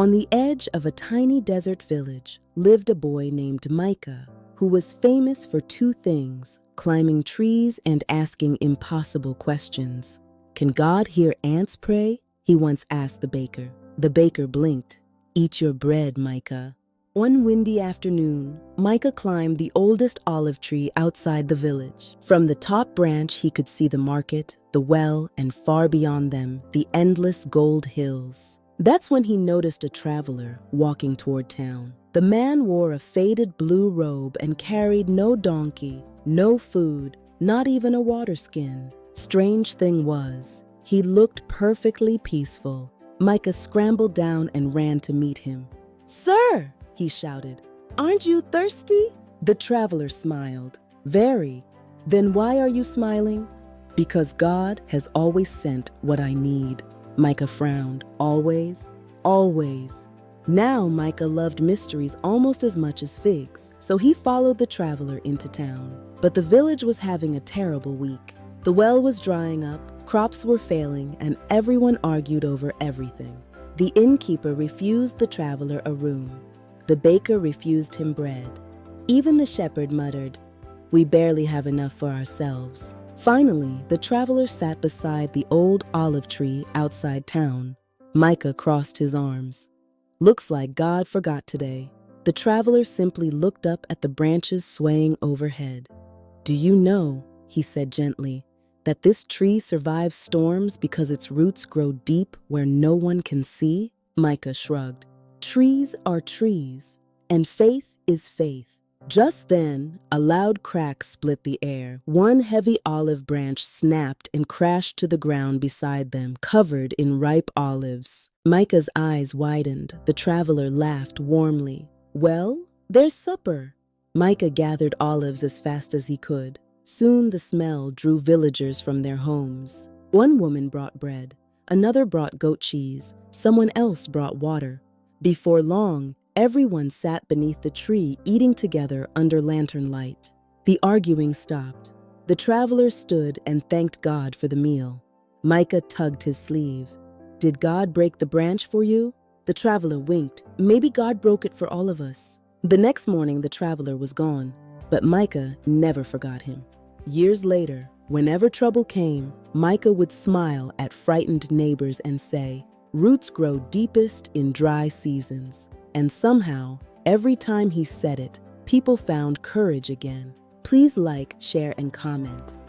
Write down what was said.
On the edge of a tiny desert village lived a boy named Micah, who was famous for two things: climbing trees and asking impossible questions. "Can God hear ants pray?" he once asked the baker. The baker blinked. "Eat your bread, Micah." One windy afternoon, Micah climbed the oldest olive tree outside the village. From the top branch, he could see the market, the well, and far beyond them, the endless gold hills. That's when he noticed a traveler walking toward town. The man wore a faded blue robe and carried no donkey, no food, not even a water skin. Strange thing was, he looked perfectly peaceful. Micah scrambled down and ran to meet him. "Sir!" he shouted. "Aren't you thirsty?" The traveler smiled. "Very." "Then why are you smiling?" "Because God has always sent what I need." Micah frowned. "Always?" "Always." Now Micah loved mysteries almost as much as figs, so he followed the traveler into town. But the village was having a terrible week. The well was drying up, crops were failing, and everyone argued over everything. The innkeeper refused the traveler a room. The baker refused him bread. Even the shepherd muttered, "We barely have enough for ourselves." Finally, the traveler sat beside the old olive tree outside town. Micah crossed his arms. "Looks like God forgot today." The traveler simply looked up at the branches swaying overhead. "Do you know," he said gently, "that this tree survives storms because its roots grow deep where no one can see?" Micah shrugged. "Trees are trees, and faith is faith." Just then, a loud crack split the air. One heavy olive branch snapped and crashed to the ground beside them, covered in ripe olives. Micah's eyes widened. The traveler laughed warmly. "Well, there's supper." Micah gathered olives as fast as he could. Soon the smell drew villagers from their homes. One woman brought bread, another brought goat cheese, someone else brought water. Before long, everyone sat beneath the tree eating together under lantern light. The arguing stopped. The traveler stood and thanked God for the meal. Micah tugged his sleeve. "Did God break the branch for you?" The traveler winked. "Maybe God broke it for all of us." The next morning the traveler was gone, but Micah never forgot him. Years later, whenever trouble came, Micah would smile at frightened neighbors and say, "Roots grow deepest in dry seasons." And somehow, every time he said it, people found courage again. Please like, share, and comment.